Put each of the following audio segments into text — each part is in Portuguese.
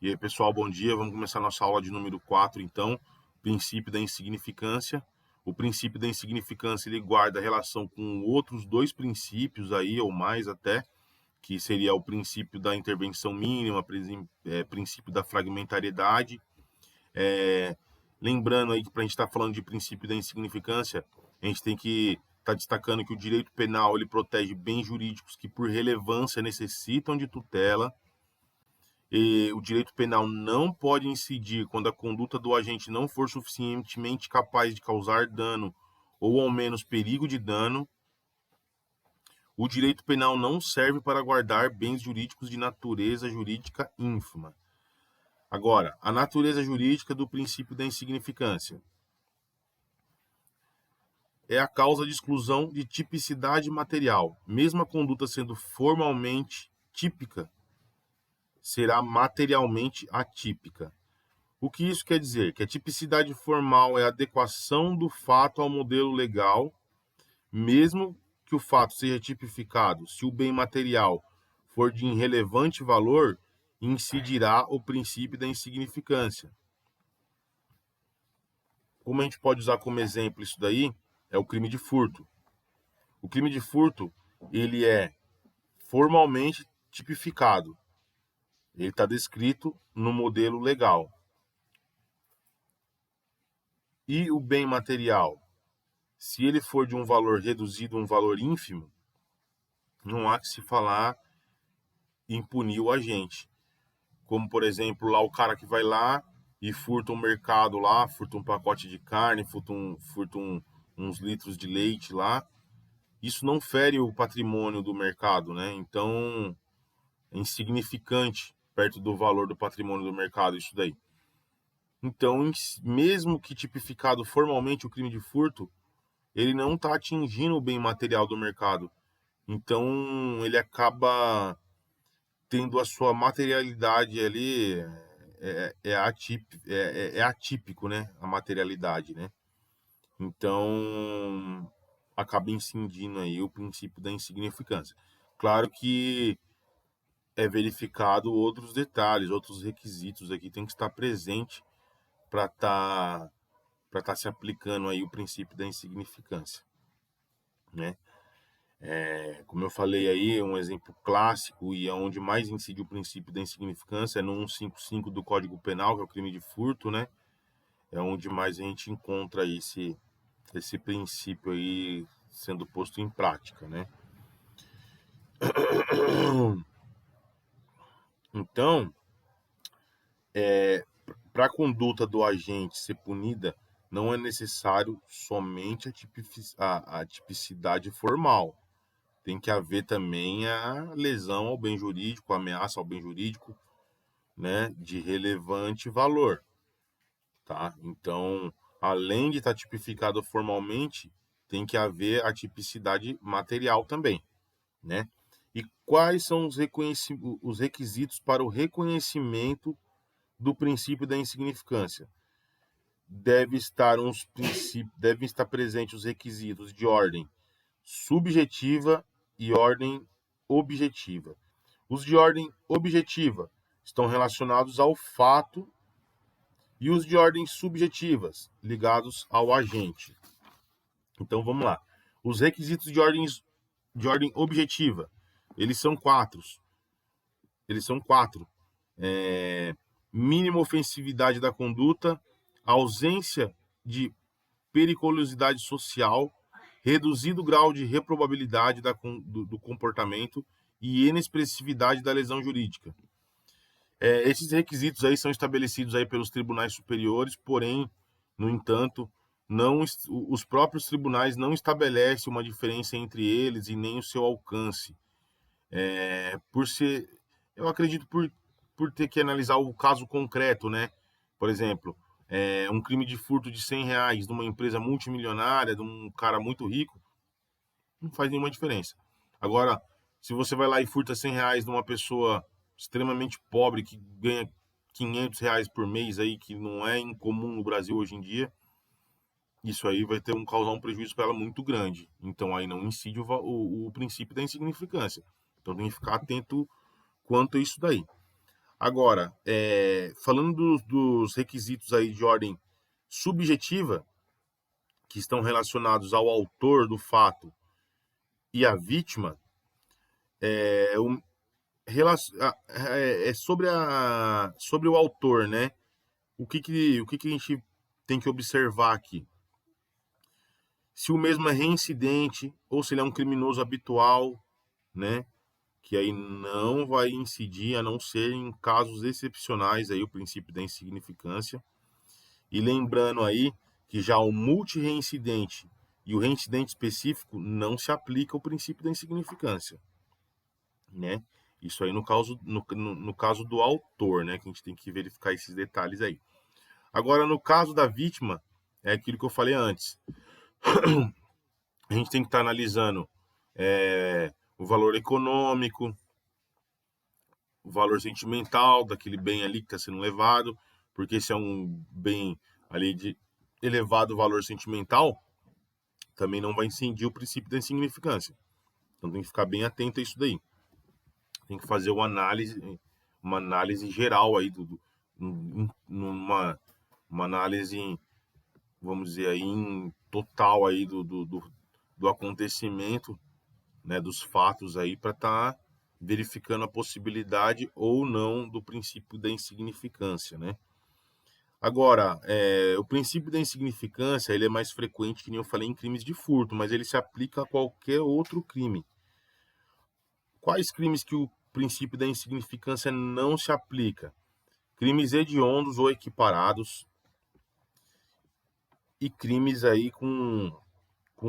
E aí, pessoal, bom dia. Vamos começar nossa aula de número 4, então, princípio da insignificância. O princípio da insignificância, ele guarda relação com outros dois princípios aí, ou mais até, que seria o princípio da intervenção mínima, princípio da fragmentariedade. Lembrando aí que para a gente estar falando de princípio da insignificância, a gente tem que estar destacando que o direito penal, ele protege bens jurídicos que, por relevância, necessitam de tutela. E o direito penal não pode incidir quando a conduta do agente não for suficientemente capaz de causar dano ou ao menos perigo de dano. O direito penal não serve para guardar bens jurídicos de natureza jurídica ínfima. Agora, a natureza jurídica do princípio da insignificância é a causa de exclusão de tipicidade material. Mesmo a conduta sendo formalmente típica, será materialmente atípica. O que isso quer dizer? Que a tipicidade formal é a adequação do fato ao modelo legal, mesmo que o fato seja tipificado. Se o bem material for de irrelevante valor, incidirá o princípio da insignificância. Como a gente pode usar como exemplo isso daí? É o crime de furto. O crime de furto, ele é formalmente tipificado. Ele está descrito no modelo legal. E o bem material, se ele for de um valor reduzido, um valor ínfimo, não há que se falar em punir o agente. Como, por exemplo, lá o cara que vai lá e furta um mercado lá, furta um pacote de carne, uns litros de leite lá. Isso não fere o patrimônio do mercado, né? Então, é insignificante perto do valor do patrimônio do mercado isso daí. Então, mesmo que tipificado formalmente o crime de furto, ele não está atingindo o bem material do mercado. Então, ele acaba tendo a sua materialidade ali, é atípico, né? A materialidade, né? Então, acaba incidindo aí o princípio da insignificância. Claro que é verificado outros detalhes, outros requisitos aqui tem que estar presente para estar se aplicando aí o princípio da insignificância, né? Como eu falei aí, um exemplo clássico e onde mais incide o princípio da insignificância é no 155 do Código Penal, que é o crime de furto, né? É onde mais a gente encontra esse princípio aí sendo posto em prática, né? Então, para a conduta do agente ser punida, não é necessário somente a tipicidade formal. Tem que haver também a lesão ao bem jurídico, a ameaça ao bem jurídico, né, de relevante valor, tá? Então, além de estar tipificado formalmente, tem que haver a tipicidade material também, né? E quais são os requisitos para o reconhecimento do princípio da insignificância? Devem estar presentes os requisitos de ordem subjetiva e ordem objetiva. Os de ordem objetiva estão relacionados ao fato e os de ordem subjetivas ligados ao agente. Então vamos lá. Os requisitos de ordem objetiva, eles são quatro. Mínima ofensividade da conduta, ausência de periculosidade social, reduzido grau de reprobabilidade do comportamento e inexpressividade da lesão jurídica. Esses requisitos aí são estabelecidos aí pelos tribunais superiores, porém, no entanto, não, os próprios tribunais não estabelecem uma diferença entre eles e nem o seu alcance. Eu acredito por ter que analisar o caso concreto, né? Por exemplo, um crime de furto de R$ 100 de uma empresa multimilionária, de um cara muito rico, não faz nenhuma diferença. Agora, se você vai lá e furta R$ 100 de uma pessoa extremamente pobre que ganha R$ 500 por mês aí, que não é incomum no Brasil hoje em dia, isso aí vai causar um prejuízo para ela muito grande. Então aí não incide o princípio da insignificância. Então tem que ficar atento quanto a isso daí. Agora, falando dos requisitos aí de ordem subjetiva, que estão relacionados ao autor do fato e à vítima, sobre o autor, né? O que a gente tem que observar aqui? Se o mesmo é reincidente ou se ele é um criminoso habitual, né? Que aí não vai incidir, a não ser em casos excepcionais, aí o princípio da insignificância. E lembrando aí que já o multireincidente e o reincidente específico não se aplica o princípio da insignificância, né? Isso aí no caso do autor, né? Que a gente tem que verificar esses detalhes aí. Agora, no caso da vítima, é aquilo que eu falei antes. A gente tem que estar analisando o valor econômico, o valor sentimental daquele bem ali que está sendo levado, porque se é um bem ali de elevado valor sentimental, também não vai incidir o princípio da insignificância. Então tem que ficar bem atento a isso daí. Tem que fazer uma análise geral aí uma análise, vamos dizer aí, total aí do acontecimento, né, dos fatos aí para estar verificando a possibilidade ou não do princípio da insignificância, né? Agora, o princípio da insignificância ele é mais frequente, que nem eu falei, em crimes de furto, mas ele se aplica a qualquer outro crime. Quais crimes que o princípio da insignificância não se aplica? Crimes hediondos ou equiparados e crimes aí com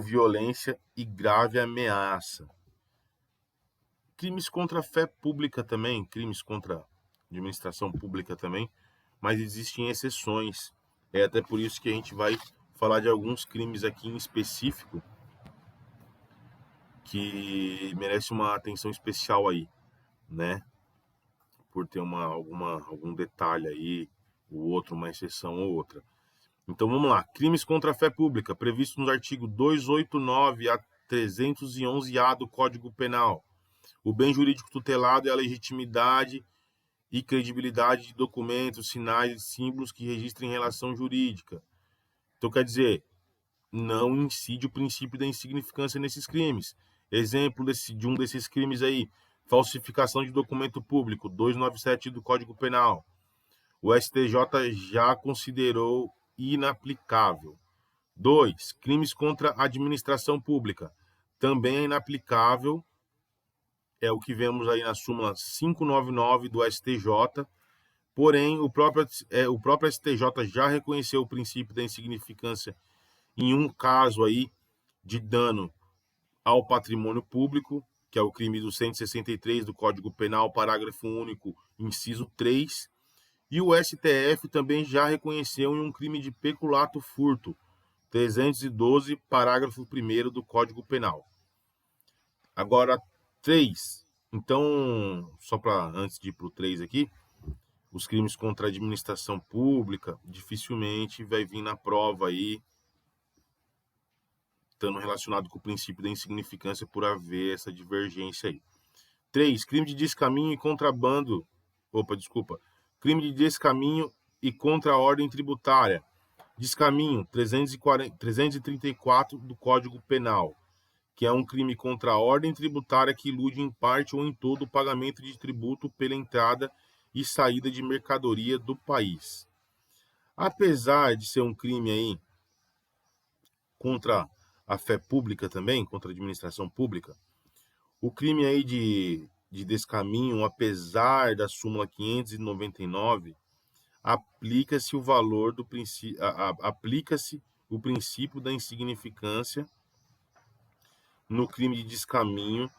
violência e grave ameaça. Crimes contra a fé pública também, crimes contra a administração pública também, mas existem exceções. É até por isso que a gente vai falar de alguns crimes aqui em específico que merece uma atenção especial aí, né? Por ter algum detalhe aí, o outro, uma exceção ou outra. Então vamos lá. Crimes contra a fé pública, previsto no artigo 289 a 311-A do Código Penal. O bem jurídico tutelado é a legitimidade e credibilidade de documentos, sinais e símbolos que registrem relação jurídica. Então, quer dizer, não incide o princípio da insignificância nesses crimes. Exemplo de um desses crimes aí, falsificação de documento público, 297 do Código Penal. O STJ já considerou inaplicável. 2. Crimes contra a administração pública. Também é inaplicável. É o que vemos aí na súmula 599 do STJ. Porém, o próprio STJ já reconheceu o princípio da insignificância em um caso aí de dano ao patrimônio público, que é o crime do 163 do Código Penal, parágrafo único, inciso 3. E o STF também já reconheceu em um crime de peculato furto, 312, parágrafo 1º do Código Penal. Agora, 3. Então, só para antes de ir para o 3 aqui, os crimes contra a administração pública dificilmente vai vir na prova aí, estando relacionado com o princípio da insignificância por haver essa divergência aí. 3. Crime de descaminho e contrabando. Crime de descaminho e contra a ordem tributária. Descaminho, 334 do Código Penal, que é um crime contra a ordem tributária que ilude em parte ou em todo o pagamento de tributo pela entrada e saída de mercadoria do país. Apesar de ser um crime aí contra a fé pública também, contra a administração pública, o crime aí de descaminho, apesar da súmula 599, aplica-se o valor do princípio, aplica-se o princípio da insignificância no crime de descaminho,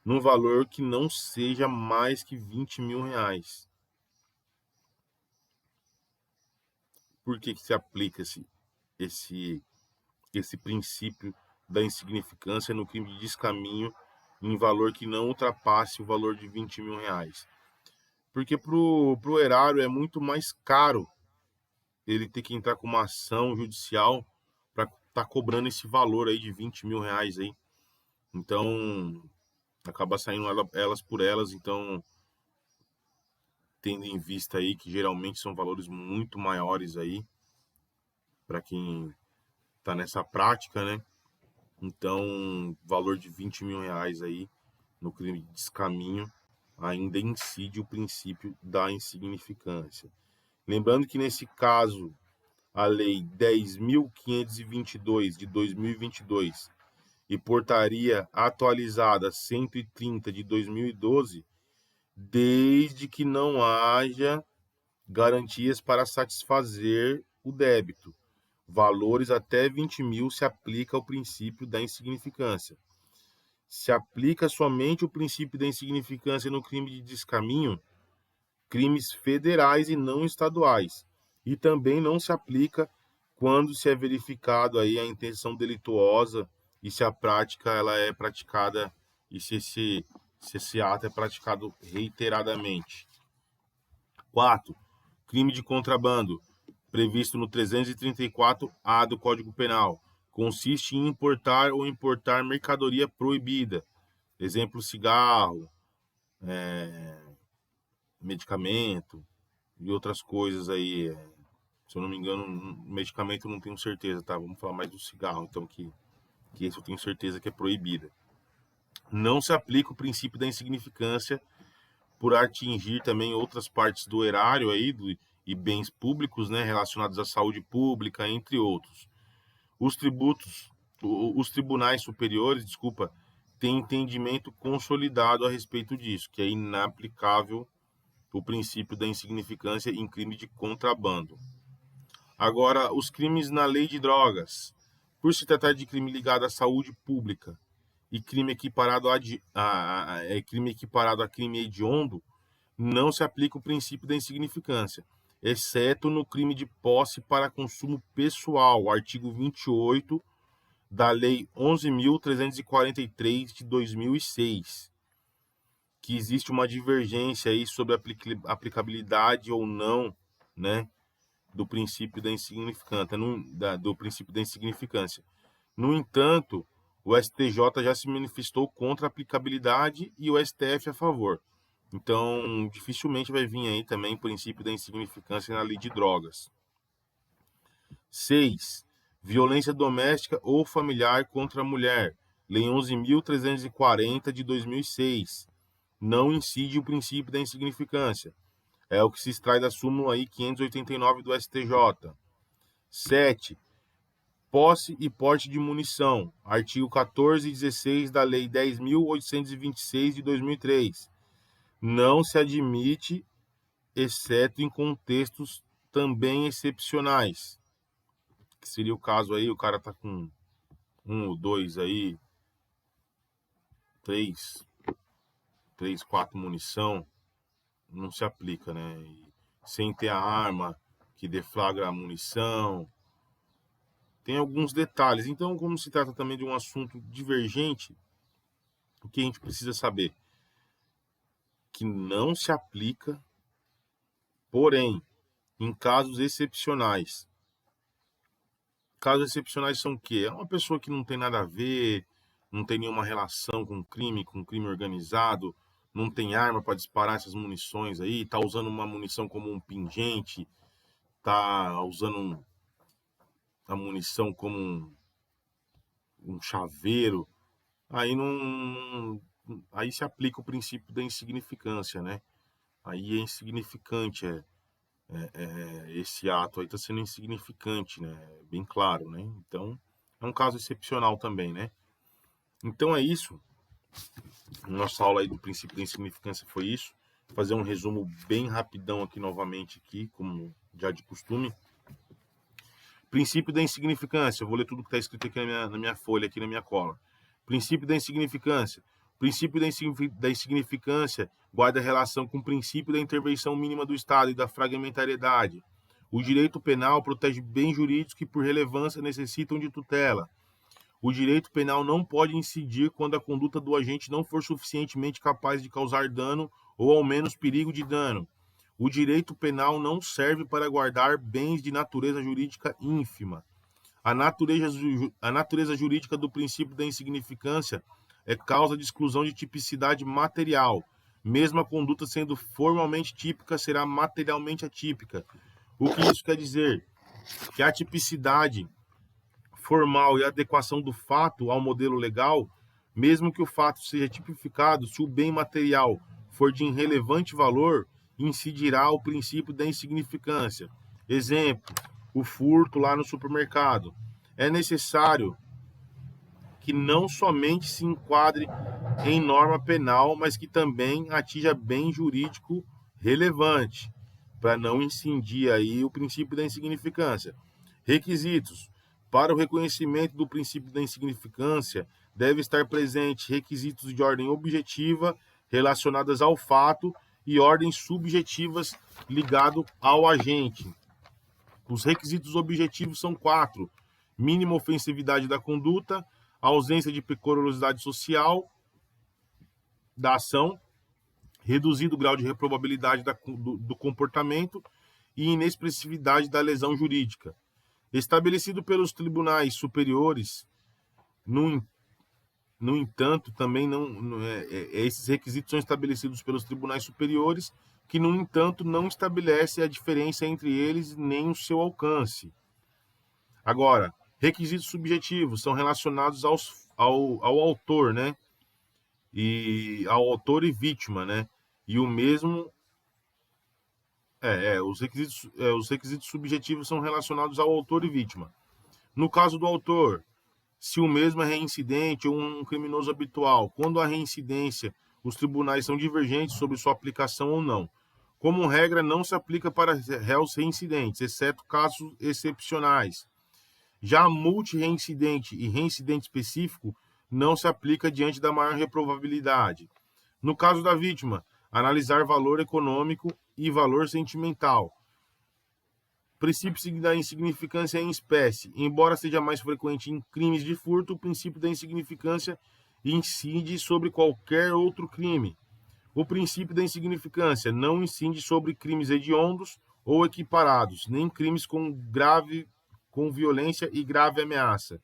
num valor que não seja mais que R$ 20.000. Por que se aplica esse princípio da insignificância no crime de descaminho em valor que não ultrapasse o valor de R$ 20.000? Porque pro erário é muito mais caro ele ter que entrar com uma ação judicial para estar cobrando esse valor aí de R$ 20.000 aí. Então, acaba saindo elas por elas. Então, tendo em vista aí que geralmente são valores muito maiores aí, para quem está nessa prática, né? Então, valor de R$ 20.000 aí no crime de descaminho ainda incide o princípio da insignificância. Lembrando que nesse caso, a Lei 10.522 de 2022 e Portaria Atualizada 130 de 2012, desde que não haja garantias para satisfazer o débito. Valores até 20 mil se aplica ao princípio da insignificância. Se aplica somente o princípio da insignificância no crime de descaminho, crimes federais e não estaduais. E também não se aplica quando se é verificado aí a intenção delituosa e se a prática ela é praticada e se esse ato é praticado reiteradamente. 4. Crime de contrabando, previsto no 334-A do Código Penal, consiste em importar ou importar mercadoria proibida. Exemplo, cigarro, medicamento e outras coisas aí. Se eu não me engano, medicamento eu não tenho certeza, tá? Vamos falar mais do cigarro, então, que esse eu tenho certeza que é proibida. Não se aplica o princípio da insignificância por atingir também outras partes do erário aí, e bens públicos, né, relacionados à saúde pública, entre outros. Os tribunais superiores, têm entendimento consolidado a respeito disso, que é inaplicável o princípio da insignificância em crime de contrabando. Agora, os crimes na lei de drogas, por se tratar de crime ligado à saúde pública e crime equiparado a crime hediondo, não se aplica o princípio da insignificância, exceto no crime de posse para consumo pessoal, artigo 28 da Lei 11.343 de 2006, que existe uma divergência aí sobre a aplicabilidade ou não, né, do princípio da insignificância, No entanto, o STJ já se manifestou contra a aplicabilidade e o STF a favor. Então, dificilmente vai vir aí também o princípio da insignificância na lei de drogas. 6. Violência doméstica ou familiar contra a mulher. Lei 11.340 de 2006. Não incide o princípio da insignificância. É o que se extrai da súmula aí 589 do STJ. 7. Posse e porte de munição. Artigo 14 e 16 da Lei 10.826 de 2003. Não se admite, exceto em contextos também excepcionais. Que seria o caso aí, o cara tá com 1 ou 2 aí, 3, 4 munição, não se aplica, né? E sem ter a arma que deflagra a munição. Tem alguns detalhes. Então, como se trata também de um assunto divergente, o que a gente precisa saber? Que não se aplica, porém, em casos excepcionais. Casos excepcionais são o quê? É uma pessoa que não tem nada a ver, não tem nenhuma relação com crime organizado, não tem arma para disparar essas munições aí, tá usando uma munição como um pingente, tá usando a munição como um chaveiro, aí aí se aplica o princípio da insignificância, né? Aí é insignificante, esse ato aí está sendo insignificante, né? Bem claro, né? Então, é um caso excepcional também, né? Então é isso. Nossa aula aí do princípio da insignificância foi isso. Vou fazer um resumo bem rapidão aqui novamente, como já de costume. Princípio da insignificância. Eu vou ler tudo que está escrito aqui na minha folha, aqui na minha cola. Princípio da insignificância. O princípio da insignificância guarda relação com o princípio da intervenção mínima do Estado e da fragmentariedade. O direito penal protege bens jurídicos que, por relevância, necessitam de tutela. O direito penal não pode incidir quando a conduta do agente não for suficientemente capaz de causar dano ou, ao menos, perigo de dano. O direito penal não serve para guardar bens de natureza jurídica ínfima. A natureza jurídica do princípio da insignificância é causa de exclusão de tipicidade material, mesmo a conduta sendo formalmente típica, será materialmente atípica. O que isso quer dizer? Que a tipicidade formal e a adequação do fato ao modelo legal, mesmo que o fato seja tipificado, se o bem material for de irrelevante valor, incidirá o princípio da insignificância. Exemplo, o furto lá no supermercado. É necessário que não somente se enquadre em norma penal, mas que também atinja bem jurídico relevante, para não incidir aí o princípio da insignificância. Requisitos. Para o reconhecimento do princípio da insignificância, deve estar presente requisitos de ordem objetiva relacionadas ao fato e ordens subjetivas ligado ao agente. Os requisitos objetivos são 4: mínima ofensividade da conduta, ausência de periculosidade social da ação, reduzido grau de reprobabilidade do comportamento e inexpressividade da lesão jurídica. Estabelecido pelos tribunais superiores, no entanto, também esses requisitos são estabelecidos pelos tribunais superiores, que, no entanto, não estabelece a diferença entre eles nem o seu alcance. Agora, requisitos subjetivos são relacionados ao autor, né? E ao autor e vítima, né? E o mesmo os requisitos subjetivos são relacionados ao autor e vítima. No caso do autor, se o mesmo é reincidente ou um criminoso habitual, quando a reincidência, os tribunais são divergentes sobre sua aplicação ou não. Como regra, não se aplica para réus reincidentes, exceto casos excepcionais. Já multireincidente e reincidente específico não se aplica diante da maior reprovabilidade. No caso da vítima, analisar valor econômico e valor sentimental. Princípio da insignificância em espécie. Embora seja mais frequente em crimes de furto, o princípio da insignificância incide sobre qualquer outro crime. O princípio da insignificância não incide sobre crimes hediondos ou equiparados, nem crimes com violência e grave ameaça.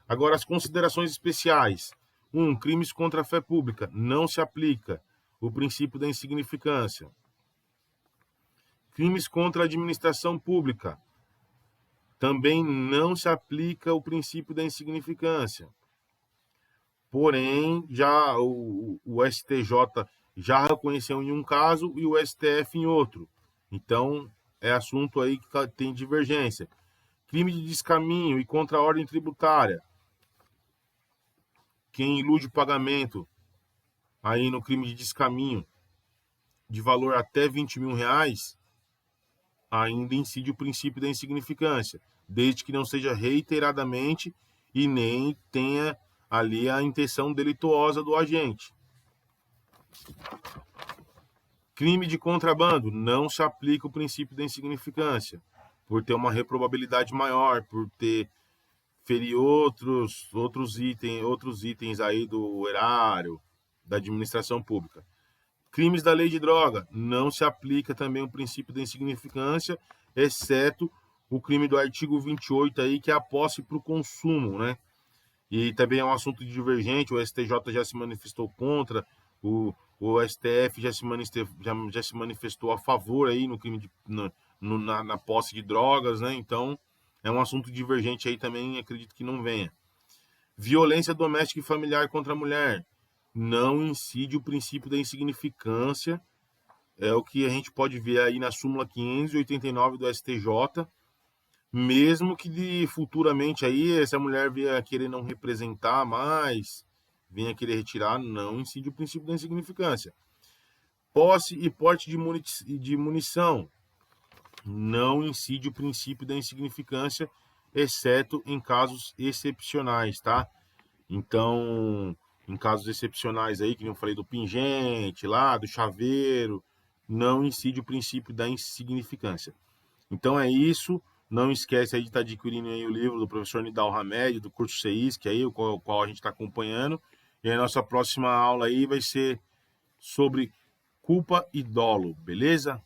Agora, as considerações especiais. 1. Crimes contra a fé pública. Não se aplica o princípio da insignificância. Crimes contra a administração pública. Também não se aplica o princípio da insignificância. Porém, já o STJ já reconheceu em um caso e o STF em outro. Então, é assunto aí que tem divergência. Crime de descaminho e contra a ordem tributária. Quem ilude o pagamento aí no crime de descaminho de valor até R$20 mil, ainda incide o princípio da insignificância, desde que não seja reiteradamente e nem tenha ali a intenção delituosa do agente. Crime de contrabando, não se aplica o princípio da insignificância, por ter uma reprobabilidade maior, por ferir outros itens aí do erário, da administração pública. Crimes da lei de droga, não se aplica também o princípio da insignificância, exceto o crime do artigo 28 aí, que é a posse para o consumo, né? E também é um assunto divergente, o STJ já se manifestou contra, o STF já se manifestou a favor aí no crime na posse de drogas, né? Então, é um assunto divergente aí também, acredito que não venha. Violência doméstica e familiar contra a mulher, não incide o princípio da insignificância, é o que a gente pode ver aí na súmula 589 do STJ, mesmo que futuramente aí essa mulher venha querer não representar mais, venha querer retirar, não incide o princípio da insignificância. Posse e porte de munição, não incide o princípio da insignificância, exceto em casos excepcionais, tá? Então, em casos excepcionais aí, que nem eu falei do pingente lá, do chaveiro, não incide o princípio da insignificância. Então é isso. Não esquece aí de estar adquirindo aí o livro do professor Nidal Hamed, do curso CEISC, aí, o qual a gente está acompanhando. E a nossa próxima aula aí vai ser sobre culpa e dolo, beleza?